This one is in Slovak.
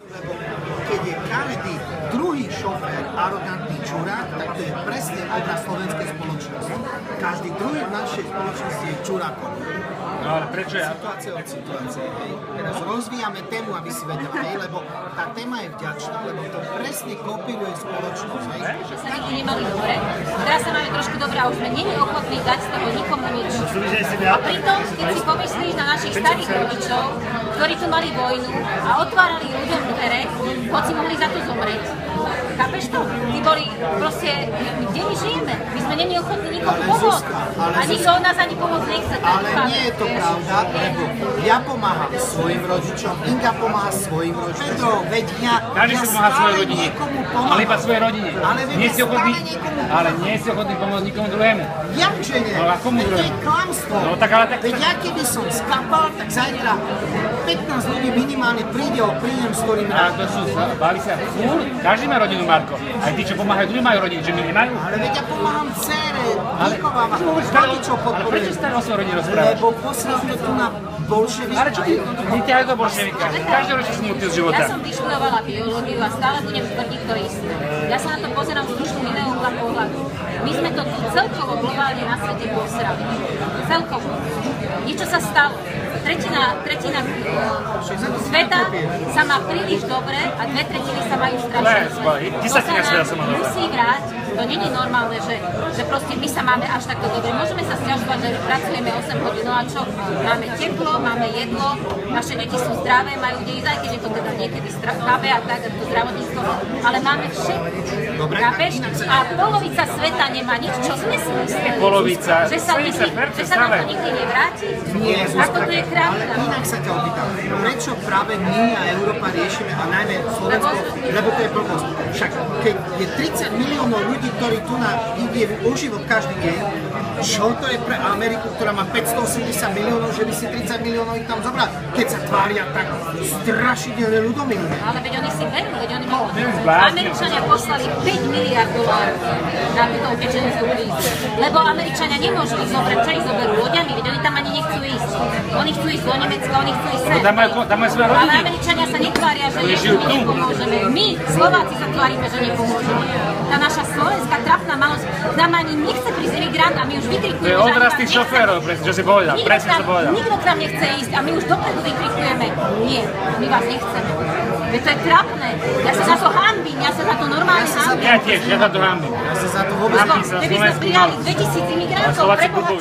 Lebo keď je každý druhý šofér arogantný čurák, tak to je presne obraz slovenskej spoločnosti. Každý druhý v našej spoločnosti je čurákom. No ale prečo ja? Situácia od situácie. Teraz rozvíjame tému, aby si vedel, lebo tá téma je vďačná, lebo to presne kopíruje spoločnosť. Sa nikdy nemali dobre, teraz sa máme trošku dobre a už sme není ochotní dať z toho nikomu nič. A pritom, keď si pomyslíš na našich starých rodičov, ktorí tu mali vojnu a otvárali ľuďom dvere, hoci mohli za to zomrieť. Chápeš to? Tí boli proste, kde my žijeme? My sme není ochotní nikomu pomôcť. A nikto od nás ani pomôcť nechce. Ale nie je to pravda, lebo ja pomáham svojim rodičom, Inga pomáha svojim rodičom. Pedro, veď ja stále niekomu pomáham. Ale iba svojej rodine. Ale nie ste ochotní, nie ste ochotní pomôcť nikomu druhému. Jakže nie? No a komu druhému? To je klamstvo. No tak ale tak... Veď ja keby som skapal, tak zajtra 15 ľudí minimálne príde o príjem, s ktorým rád. To sú, báli sa, každý má rodinu, Marko. Aj tí, čo pomáhajú, druhí majú rodinu, že my nemajú. Ale veď ja pomáham dcére, vychovávam, rodičov podporujem. Ale prečo stále o svojej rodine rozprávaš? Lebo poslal to tu na bolševika. Ale čo ty, vyťahajú to bolševika. Každý ročne smutný z života. Ja som vyštudovala biológiu a stále budem tvrdiť to isté. Ja sa na to pozerám z trošku iného uhla pohľadu. My sme to tu celkovo globálne na svete posrali. Celkovo. Niečo sa stalo. Tretina sveta sa má príliš dobre a 2/3 sa majú strašne zle. To sa nám musí vrátiť. To nie je normálne, že proste my sa máme až takto dobre. Môžeme sa sťažovať, že pracujeme 8 hodín, no a čo? Máme teplo, máme jedlo, naše deti sú zdravé, majú kde ísť, aj keď je to teda niekedy chápe a tak, to zdravotníctvo, ale máme všetko. Chápeš? A polovica sveta nemá nič, čo sme si mysleli. Polovica? Že sa nám to nikdy nevráti? Nie, ako to je krávka. ale inak sa ťa opýtam, prečo práve my a Európa riešime, a najmä Slovensko, lebo to je blbosť. Však keď je 30 miliónov ľudí, ktorí tu ide o život každý deň, čo to je pre Ameriku, ktorá má 580 miliónov, že by si 30 miliónov ich tam zobral, keď sa tvária tak strašidelne ľudomilne. Ale veď oni si berú, veď oni Američania poslali 5 miliard dolárov na túto utečeneckú krízu. Lebo Američania nemôžu ich zobrať, čo ich zoberú loďami, veď oni tam ani nechcú ísť. Oni chcú ísť do Nemecka, oni chcú ísť sem. Ale Američania sa netvária, že my nepomôžeme. My, Slováci, sa tvárime, že nepomôžeme. Tá naša slovenská trapná malosť nám ani nechce prísť imigrant a my už vykrikujeme, že odraz tých šoférov, čo si povedal, presne čo povedal. Nikto k nám nechce ísť a my už dopredu vykrikujeme, nie, my vás nechceme. Veď to je trapné, ja sa za to hanbím, ja sa za to normálne hanbím. Ja tiež, ja za to hanbím. Ja sa za to vôbec Keby sme prijali 2000 imigrantov, preboha,